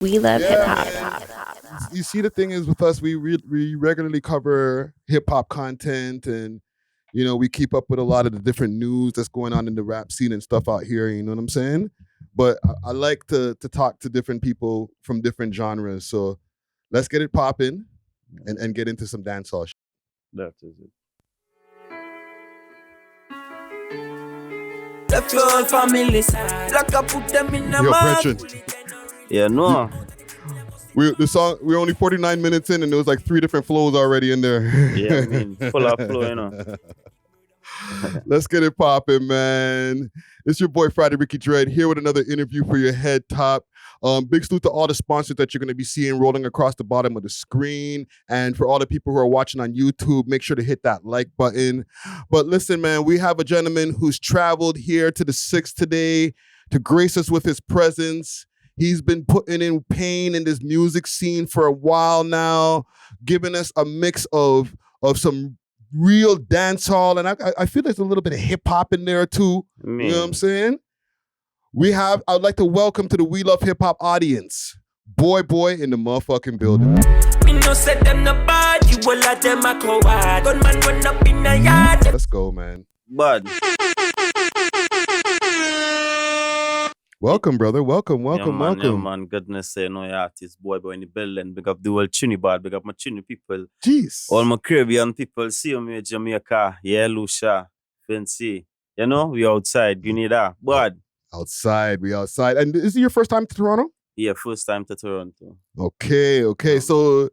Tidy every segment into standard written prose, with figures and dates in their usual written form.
We love hip hop. You see, the thing is with us, we regularly cover hip hop content, and we keep up with a lot of the different news that's going on in the rap scene and stuff out here. You know what I'm saying? But I like to talk to different people from different genres. So let's get it popping and get into some dancehall shit. That is it. Left your whole family side. Like I put them in the Yo, mud. Brethren, Yeah, no. we're only 49 minutes in, and there was like 3 different flows already in there. Yeah, I mean, full of flow, you know. Let's get it popping, man. It's your boy Friday Ricky Dread here with another interview for your head top. Big salute to all the sponsors that you're going to be seeing rolling across the bottom of the screen. And for all the people who are watching on YouTube, make sure to hit that like button. But listen, man, we have a gentleman who's traveled here to the 6th today to grace us with his presence. He's been putting in pain in this music scene for a while now, giving us a mix of some real dancehall, and I feel there's a little bit of hip hop in there too. Man. You know what I'm saying? I'd like to welcome to the We Love Hip Hop audience, Boy in the motherfucking building. Me no set them no bad. You all of them a coward. Gunman run up in the yard. Let's go, man. But Welcome, brother. Welcome. yeah, man, goodness say no artist, boy in the building. Big up the whole Trinidad, big up my Trini people. Jeez. All my Caribbean people, see me Jamaica, yeah, Lucia, Fancy. You know, we outside, you need that. But We outside. And is it your first time to Toronto? yeah, first time to Toronto. Okay. So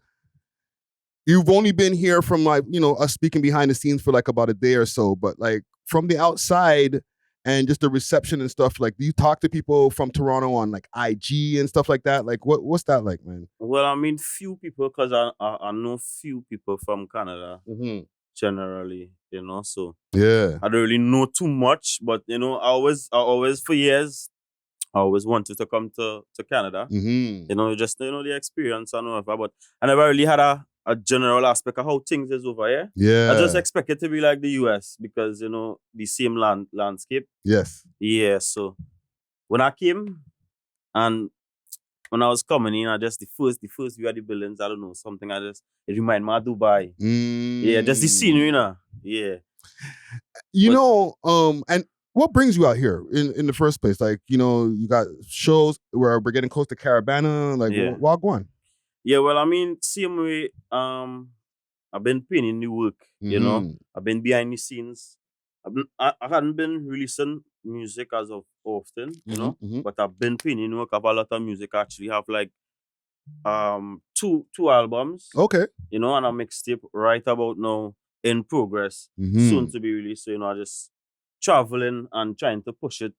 you've only been here from like, us speaking behind the scenes for like about a day or so, but like from the outside and just the reception and stuff, like, do you talk to people from Toronto on like IG and stuff like that? Like, what's that like, man? Well, I mean, few people, because I know few people from Canada, generally, so Yeah. I don't really know too much, but, I always, for years, I always wanted to come to Canada. Just, the experience and whatever, but I never really had a general aspect of how things is over here. Yeah. I just expect it to be like the US because, the same landscape. Yes. Yeah, so when I came and when I was coming in, I just the first view of the buildings, I don't know, something it reminded me of Dubai. Yeah, just the scenery, Yeah. And what brings you out here in the first place? Like, you got shows where we're getting close to Caravana, like Wagwan. Yeah, well, I mean, same way, I've been putting in the work, I've been behind the scenes. I hadn't been releasing music as of often, but I've been putting in work. I have a lot of music. I actually have like two albums. Okay. And a mixtape right about now in progress, soon to be released. So, I just traveling and trying to push it,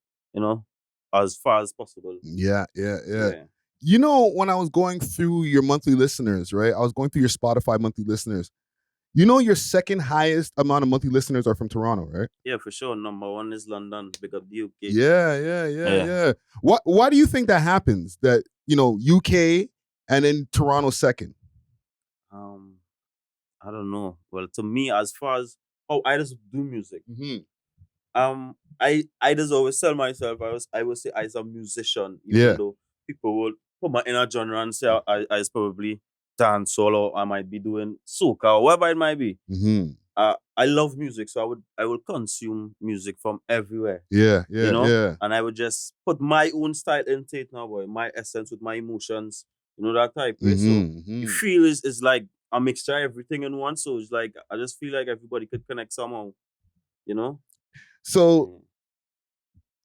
as far as possible. Yeah. When I was going through your monthly listeners, right? I was going through your Spotify monthly listeners. Your second highest amount of monthly listeners are from Toronto, right? Yeah, for sure. Number 1 is London. Big up the UK. Yeah. Why do you think that happens? That, UK and then Toronto second? I don't know. Well, to me, as far as how I just do music, I just always tell myself I would say as a musician, even though people will put my inner genre and say I is probably dancehall or I might be doing soca or whatever it might be. I love music, so I would consume music from everywhere. Yeah. And I would just put my own style into it now, boy. My essence with my emotions, that type. So the feel is like a mixture of everything in one. So it's like I just feel like everybody could connect somehow. So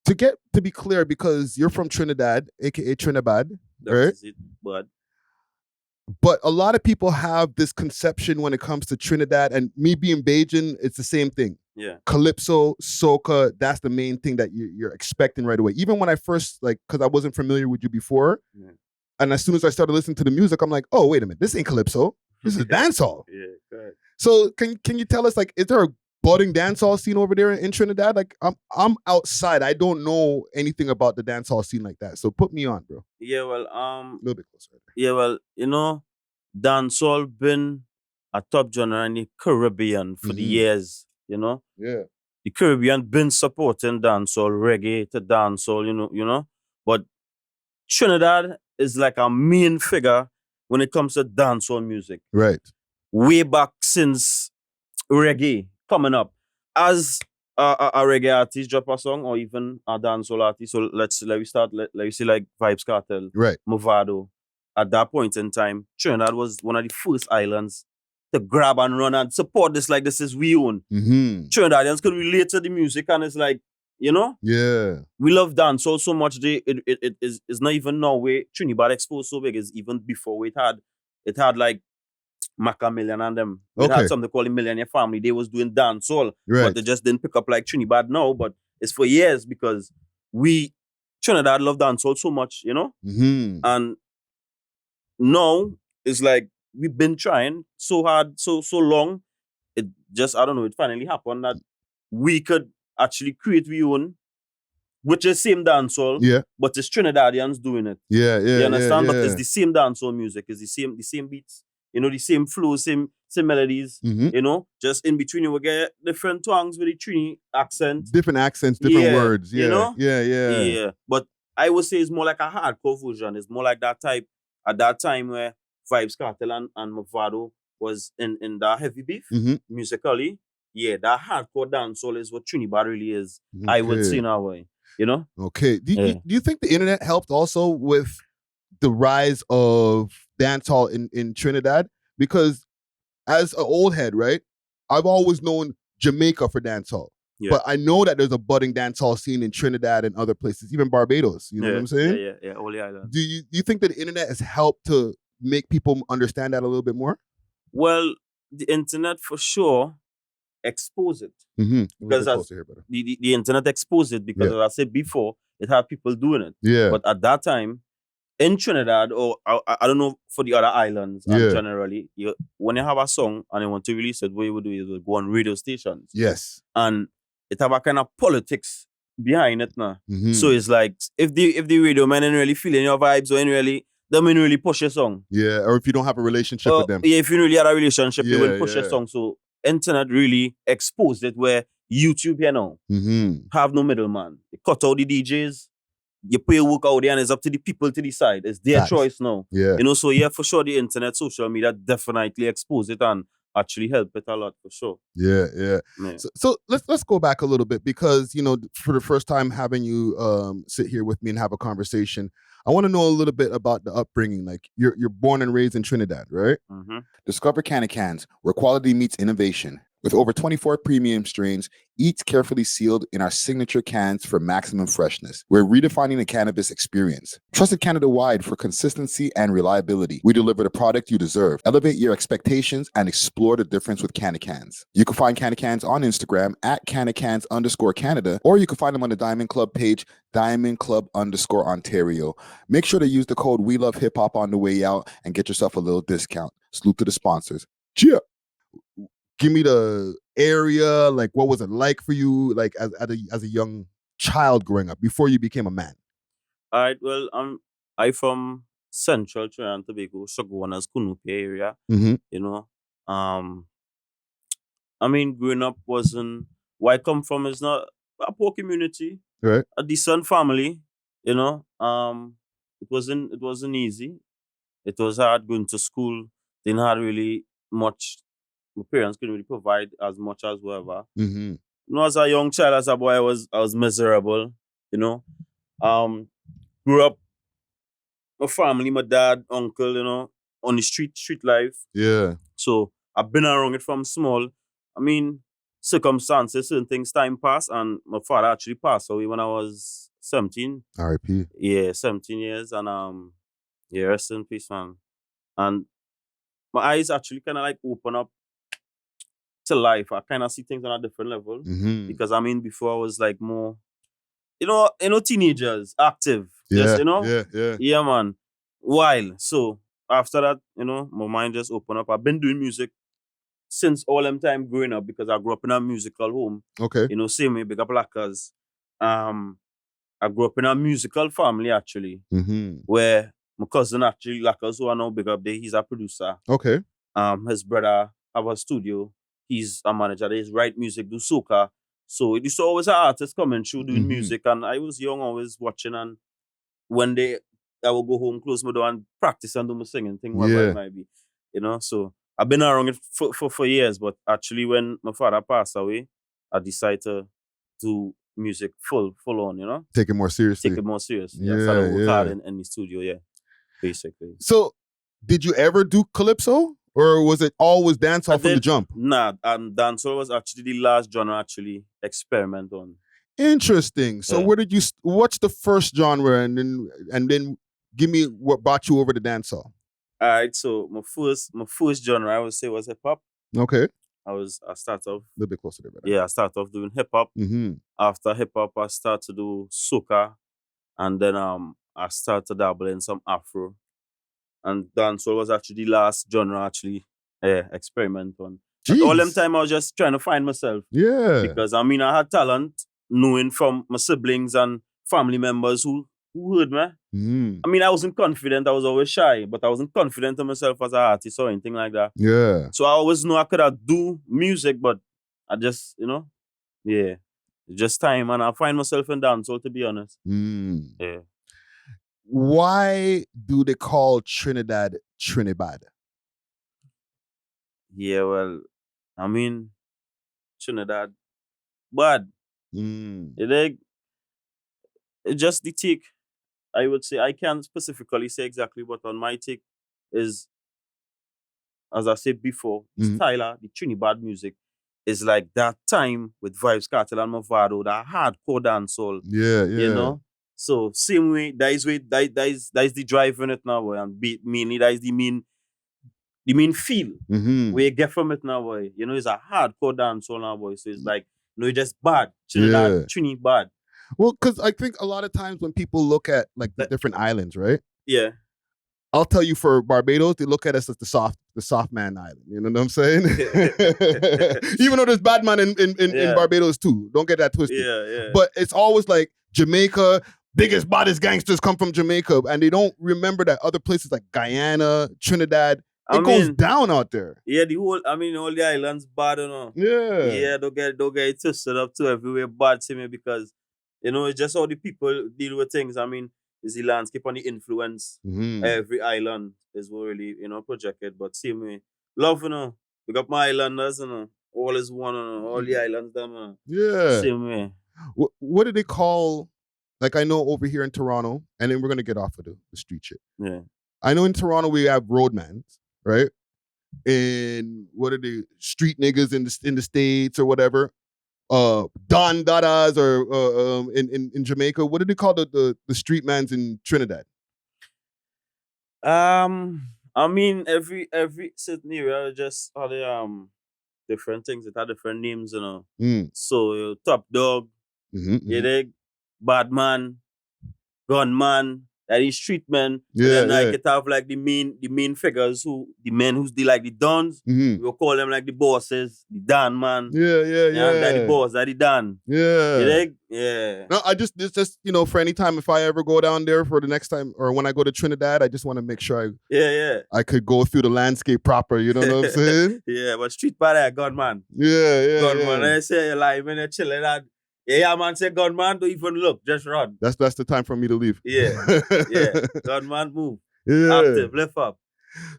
to be clear, because you're from Trinidad, aka Trinidad, right? That's it, But a lot of people have this conception when it comes to Trinidad, and me being Bajan, it's the same thing. Yeah. Calypso, soca, that's the main thing that you're expecting right away. Even when I first, because I wasn't familiar with you before, and as soon as I started listening to the music, I'm like, oh, wait a minute, this ain't Calypso. This is dancehall. Yeah, correct. So can you tell us, like, is there a budding dancehall scene over there in Trinidad? Like, I'm outside. I don't know anything about the dancehall scene like that. So put me on, bro. Yeah, well, a little bit closer. Yeah, well, dancehall been a top genre in the Caribbean for the years, Yeah. The Caribbean been supporting dancehall, reggae to dancehall, But Trinidad is like a main figure when it comes to dancehall music. Right. Way back since reggae coming up. As a reggae artist drop a song or even a dancehall artist, so let me say like Vibes Cartel, Right. Movado. At that point in time, Trinidad was one of the first islands to grab and run and support this like this is we own. Trinidadians could relate to the music and it's like, you know? Yeah. We love dancehall so much. It is not even now where Trinidad exposed so big. It's even before it had like Macamillion and them. It had something called the Millionaire Family. They was doing dancehall, but they just didn't pick up like Trinidad now. But it's for years because Trinidad love dancehall so much, you know? And now it's like we've been trying so hard, so long. It just, I don't know, it finally happened that we could actually create our own, which is same dancehall, but it's Trinidadians doing it. Yeah. You understand? But it's the same dancehall music, it's the same beats, you know, the same flow, same melodies, you know, just in between you will get different twangs with the Trini accent. Different accents, different words. Yeah. You know? Yeah. But I would say it's more like a hardcore version. It's more like that type at that time where Vibes Cartel and Movado was in that heavy beef musically. Yeah, that hardcore dancehall is what Trinidad really is. Okay. I would say in a way, you know? Okay. Do you think the internet helped also with the rise of dancehall in Trinidad? Because as an old head, right, I've always known Jamaica for dancehall. Yeah. But I know that there's a budding dancehall scene in Trinidad and other places, even Barbados. You know what I'm saying? Yeah, all the islands. Do you think that the internet has helped to make people understand that a little bit more? Well, the internet for sure exposed it. Because the internet exposed it because as I said before, it had people doing it. Yeah. But at that time, in Trinidad, or I don't know for the other islands, generally, when you have a song and you want to release it, what you would do is you would go on radio stations. Yes. And it have a kind of politics behind it now. So it's like if the radio man ain't really feeling your vibes or ain't really, they ain't really push your song. Yeah, or if you don't have a relationship with them. Yeah, if you really had a relationship, they will push your song. So internet really exposed it where YouTube here now have no middleman. They cut out the DJs. You pay work out there and it's up to the people to decide. It's their choice now. Yeah. You know, so yeah, for sure the internet, social media definitely expose it and actually help it a lot for sure. Yeah. So let's go back a little bit because, you know, for the first time having you sit here with me and have a conversation, I want to know a little bit about the upbringing. Like you're born and raised in Trinidad, right? Discover Cans, where quality meets innovation. With over 24 premium strains, each carefully sealed in our signature cans for maximum freshness. We're redefining the cannabis experience. Trusted Canada-wide for consistency and reliability. We deliver the product you deserve. Elevate your expectations and explore the difference with Cans. You can find Cans on Instagram at @Cans_Canada, or you can find them on the Diamond Club page, _Ontario. Make sure to use the code welovehiphop on the way out and get yourself a little discount. Salute to the sponsors. Cheer! Give me the area, like what was it like for you, like as a young child growing up before you became a man? All right, well, I from Central Trinidad and Tobago, Shoguana's Kunupe area. You know, I mean, growing up wasn't where I come from is not a poor community, right? A decent family, you know. It wasn't easy. It was hard going to school. Didn't have really much. My parents couldn't really provide as much as whatever. You know, as a young child, as a boy, I was miserable. You know, grew up, my family, my dad, uncle, you know, on the street life. Yeah. So I've been around it from small. I mean, circumstances, certain things, time passed, and my father actually passed away when I was 17. R.I.P. Yeah, 17 years, and yeah, rest in peace, man. And my eyes actually kind of like open up to life. I kind of see things on a different level because I mean, before I was like more, you know, teenagers, active, just, you know, yeah, man, wild. So after that, you know, my mind just opened up. I've been doing music since all them time growing up because I grew up in a musical home. Okay, you know, same way, big up Blackers. I grew up in a musical family actually, where my cousin actually Lackers, who I know big up there, he's a producer. Okay, his brother have a studio. He's a manager. They write music, do soca. So it used to always have artists coming through doing music. And I was young, always watching. And when they I will go home, close my door, and practice and do my singing thing, whatever it might be. You know, so I've been around it for years, but actually when my father passed away, I decided to do music full on, you know? Take it more seriously. Take it more serious. Yeah, I started to work hard in the studio, basically. So, did you ever do Calypso? Or was it always dancehall from the jump? Nah, dancehall was actually the last genre actually experiment on. Interesting. So what's the first genre and then give me what brought you over to dancehall? All right, so my first genre I would say was hip hop. Okay. I started off a little bit closer there, brother. Yeah, I started off doing hip hop. After hip hop, I started to do soca, and then I started to dabble in some Afro, and dancehall was actually the last genre actually experiment on. All them time I was just trying to find myself. Yeah. Because I mean I had talent, knowing from my siblings and family members who heard me. I mean I wasn't confident, I was always shy, but I wasn't confident in myself as an artist or anything like that. Yeah. So I always knew I could do music, but I just, just time, and I find myself in dancehall, to be honest. Yeah. Why do they call Trinidad Trinidad? Yeah, well, I mean, Trinidad, bad. It's just the take. I would say, I can't specifically say exactly, but on my take is, as I said before, the style, the Trinidad music is like that time with Vibes Cartel and Movado, that hardcore dancehall. Yeah. You know? So same way, that is the drive in it now, boy. And mainly that is the main feel where you get from it now, boy. You know, it's a hardcore dancehall now, boy. So it's like, it's just bad. Trini bad. Well, because I think a lot of times when people look at like the different islands, right? Yeah. I'll tell you, for Barbados, they look at us as the soft man island. You know what I'm saying? Even though there's bad man in Barbados too. Don't get that twisted. Yeah. But it's always like Jamaica, biggest, baddest gangsters come from Jamaica, and they don't remember that other places like Guyana, Trinidad, it goes down out there. Yeah, all the islands bad, you know. Yeah. Yeah, don't get it twisted up to everywhere bad to me, because it's just how the people deal with things. I mean, is the landscape and the influence. Every island is really, projected. But same way, love, we got my islanders, all is one, all the islands, them, yeah. Same way. What do they call, like, I know over here in Toronto, and then we're going to get off of the street shit. Yeah. I know in Toronto we have roadmans, right? And what are the street niggas in the States or whatever? Don Dadas, or in Jamaica. What do they call the street mans in Trinidad? I mean, every certain area just had different things. It had different names, So top dog, bad man, gunman, that is street men. Yeah, and then it have like the main figures, the men who's like the dons. We will call them like the bosses, the Dan man. Yeah. That the boss, that the Dan. Yeah. Yeah. No, it's just for any time, if I ever go down there for the next time, or when I go to Trinidad, I just want to make sure I could go through the landscape proper. You know what I'm saying? Yeah, but street bad, gunman. Yeah. Gunman, I say you're like when you're chilling that. Yeah, man, say gunman, don't even look, just run. That's the time for me to leave. Yeah. Gunman, move. Yeah. Active, lift up.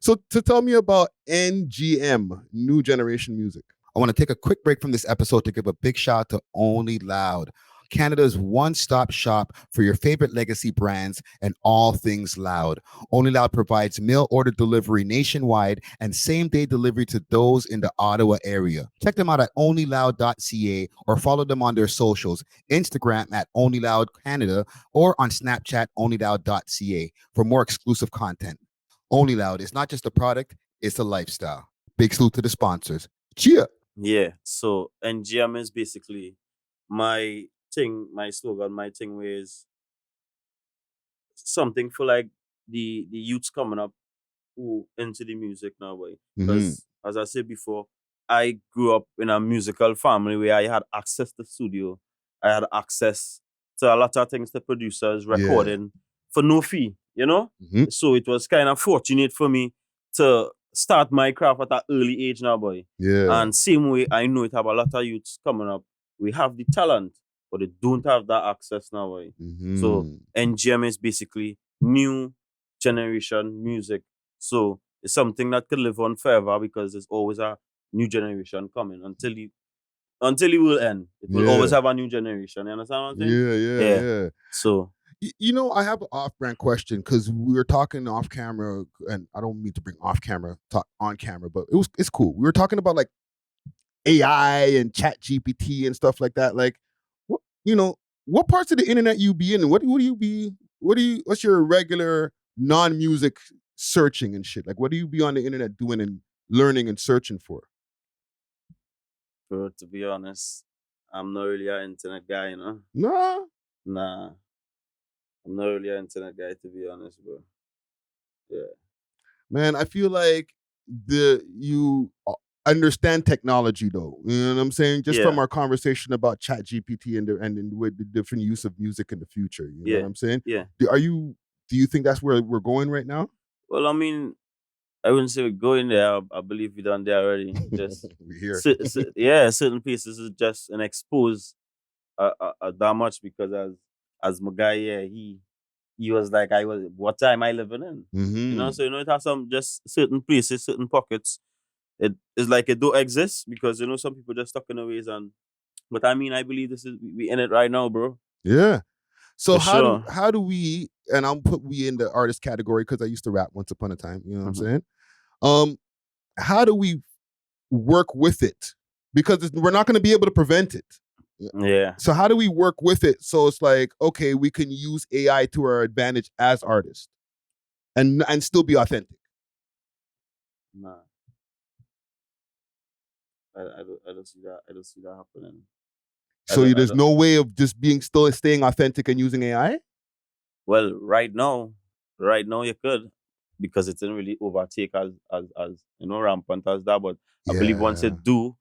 So to tell me about NGM, New Generation Music. I want to take a quick break from this episode to give a big shout out to Only Loud, Canada's one-stop shop for your favorite legacy brands and all things loud. Only Loud provides mail order delivery nationwide and same-day delivery to those in the Ottawa area. Check them out at onlyloud.ca or follow them on their socials, Instagram at onlyloudcanada or on Snapchat onlyloud.ca for more exclusive content. Only Loud is not just a product, it's a lifestyle. Big salute to the sponsors. Cheer! Yeah, so NGM is basically my thing, my slogan, my thing is something for like the youths coming up who into the music now, boy. Because as I said before, I grew up in a musical family where I had access to studio. I had access to a lot of things, to producers, recording for no fee, So it was kind of fortunate for me to start my craft at an early age now, boy. Yeah. And same way, I know it have a lot of youths coming up. We have the talent, but they don't have that access now, boy. So NGM is basically new generation music. So it's something that could live on forever because there's always a new generation coming until it will end. It will always have a new generation. You understand what I'm saying? Yeah. So You know, I have an off-brand question because we were talking off camera, and I don't mean to bring off camera talk on camera, but it's cool. We were talking about like AI and Chat GPT and stuff like that. Like, what, you know, what parts of the internet you be in? And what's your regular non-music searching and shit? Like, what do you be on the internet doing and learning and searching for? bro, to be honest, I'm not really an internet guy, you know? Nah. I'm not really an internet guy, to be honest, bro. Yeah. Man, I feel like you understand technology though. You know what I'm saying? Just from our conversation about Chat GPT and with the different use of music in the future. You know what I'm saying? Yeah. Do you think that's where we're going right now? Well, I mean, I wouldn't say we're going there. I believe we're done there already. Just we here. Certain pieces is just an expose that much because as my guy, he was like, what time I living in? You know, so you know it has some just certain places, certain pockets. It is like it don't exist because you know some people just stuck in their ways but I mean I believe we in it right now, bro. Yeah. So For how do we, and I'll put we in the artist category because I used to rap once upon a time, you know what I'm saying? How do we work with it? Because we're not going to be able to prevent it. Yeah. So how do we work with it so it's like, okay, we can use AI to our advantage as artists and still be authentic? Nah. I don't see that. I don't see that happening. So there's no way of just staying authentic and using AI? Well, right now you could, because it didn't really overtake as you know rampant as that. But I believe once it do,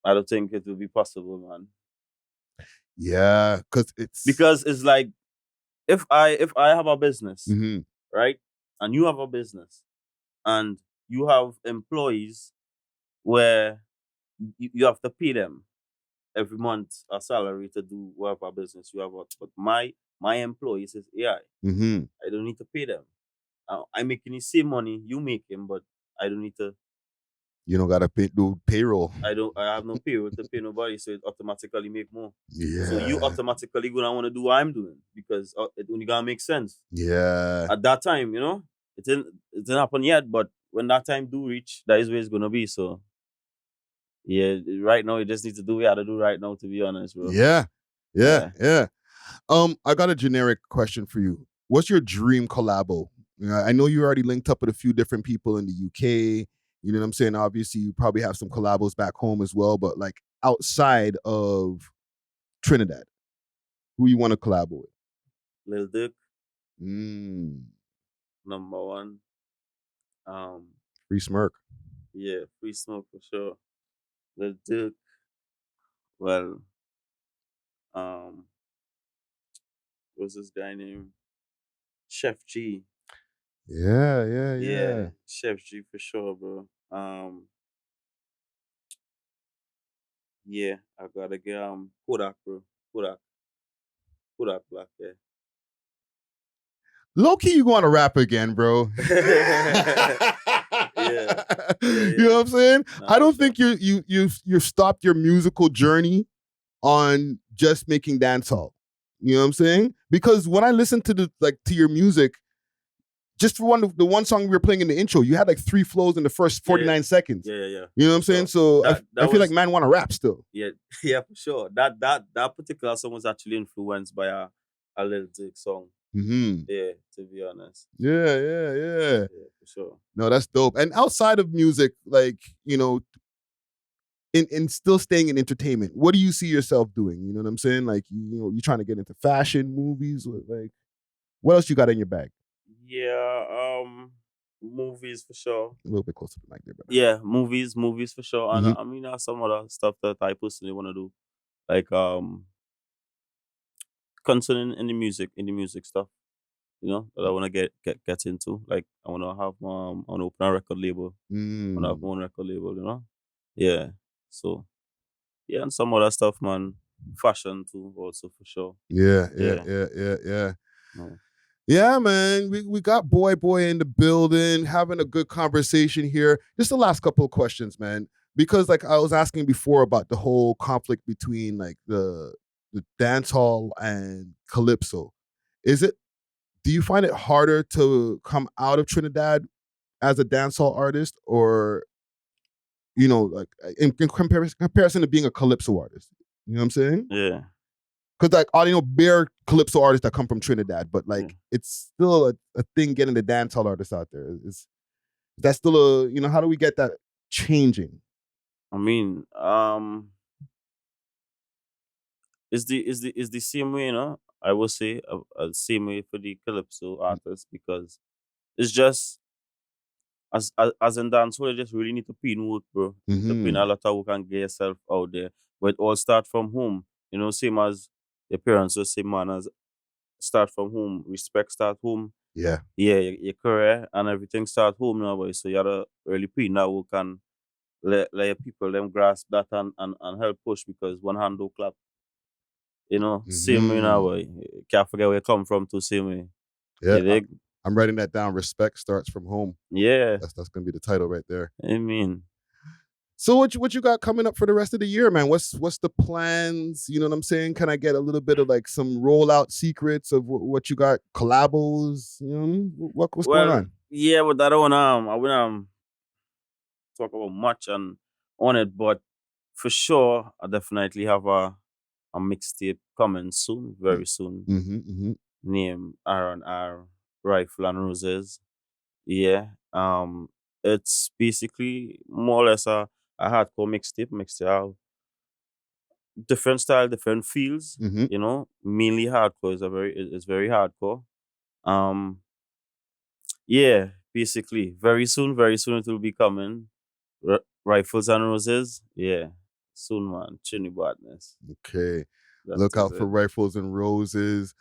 I don't think it will be possible, man. Yeah, because it's like if I have a business, right, and you have a business, and you have employees where you have to pay them every month a salary to do whatever business you have. But my employees is AI. I don't need to pay them. I'm making the same money you making, but I don't need to. You don't gotta do payroll. I have no payroll to pay nobody, so it automatically make more. Yeah. So you automatically gonna want to do what I'm doing because it only gonna make sense. Yeah. At that time, you know, it didn't happen yet, but when that time do reach, that is where it's gonna be. So yeah, right now you just need to do what you gotta do right now, to be honest, bro. Yeah. I got a generic question for you. What's your dream collabo? I know you already linked up with a few different people in the UK. You know what I'm saying? Obviously, you probably have some collabos back home as well, but like outside of Trinidad, who you want to collab with? Lil Dick. Number one. Free Smirk. Yeah, Free Smoke for sure. Lil Dick. Well, what's this guy named? Chef G. Yeah. Chef G for sure, bro. Yeah, I gotta get Kodak, bro. Kodak Black, yeah. Low key, you going to rap again, bro. Yeah. You know what I'm saying? Nah, I don't think you've stopped your musical journey on just making dancehall. You know what I'm saying? Because when I listen to your music, just for the one song we were playing in the intro, you had like 3 flows in the first 49 seconds. Yeah. You know what I'm saying? So I feel like man want to rap still. Yeah, for sure. That particular song was actually influenced by a Lil Dick song. Yeah, to be honest. Yeah. Yeah, for sure. No, that's dope. And outside of music, like, you know, in still staying in entertainment, what do you see yourself doing? You know what I'm saying? Like, you know, you trying to get into fashion, movies, or like, what else you got in your bag? Yeah, movies for sure. A little bit closer to the mic there, brother. Yeah, movies for sure. And I mean, some other stuff that I personally want to do, like concerning in the music stuff, you know, that I want to get into. Like I want to have I want to open a record label. I want to have my own record label, you know. Yeah. So yeah, and some other stuff, man. Fashion too, also for sure. Yeah. No. Yeah, man. We got boy in the building, having a good conversation here. Just the last couple of questions, man. Because like I was asking before about the whole conflict between like the dancehall and Calypso. Do you find it harder to come out of Trinidad as a dancehall artist, or like in comparison to being a Calypso artist? You know what I'm saying? Yeah. Because like I know bare Calypso artists that come from Trinidad, but like it's still a thing getting the dancehall artists out there. Is that still how do we get that changing? I mean, it's the same way, I would say same way for the Calypso artists, because it's just as in dancehall, you just really need to put in work, bro. You need to put in a lot of work and get yourself out there. But it all start from home. Same as your parents will say, man, as start from home. Respect start home. Yeah. Yeah, your career and everything start home now, boy. So you gotta really put in that work and let your people them grasp that and help push, because one hand don't clap. Same way now, boy. Can't forget where you come from too, same way. Yeah. I'm writing that down. Respect starts from home. Yeah. That's gonna be the title right there. I mean. So what you got coming up for the rest of the year, man? What's the plans? You know what I'm saying? Can I get a little bit of like some rollout secrets of what you got? Collabs? What's going on? Yeah, but I wouldn't talk about much on it, but for sure I definitely have a mixtape coming soon, very soon. Name R&R Rifle and Roses. Yeah. It's basically more or less a hardcore mixtape mixed out different style, different feels. Mainly hardcore. It's very hardcore. Yeah, basically very soon it will be coming. Rifles and Roses. Yeah, soon, man. Trini badness. Okay. Look out for Rifles and Roses.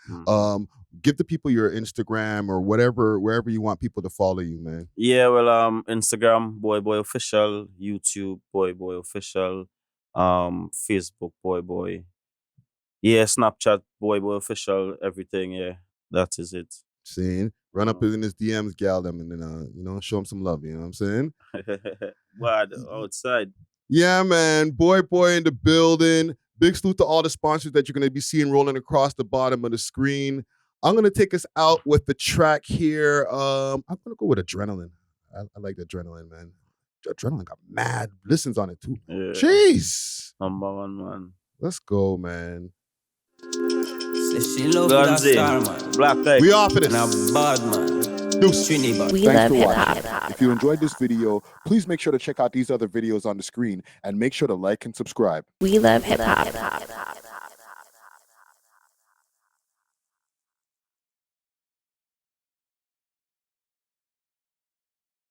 Give the people your Instagram or wherever you want people to follow you, man. Yeah, well, Instagram, Boy Official, YouTube, Boy Official, Facebook, Boy. Yeah, Snapchat, Boy Official, everything, yeah. That is it. Seeing? Run up in his DMs, gal them, and then show him some love, you know what I'm saying? What, outside? Yeah, man. Boy in the building. Big salute to all the sponsors that you're going to be seeing rolling across the bottom of the screen. I'm going to take us out with the track here. I'm going to go with Adrenaline. I like the Adrenaline, man. Adrenaline got mad listens on it, too. Yeah. Jeez. Number one, man. Let's go, man. Black Tech. We off of this. Bad man. Thanks for watching. If you enjoyed this video, please make sure to check out these other videos on the screen and make sure to like and subscribe. We love hip hop.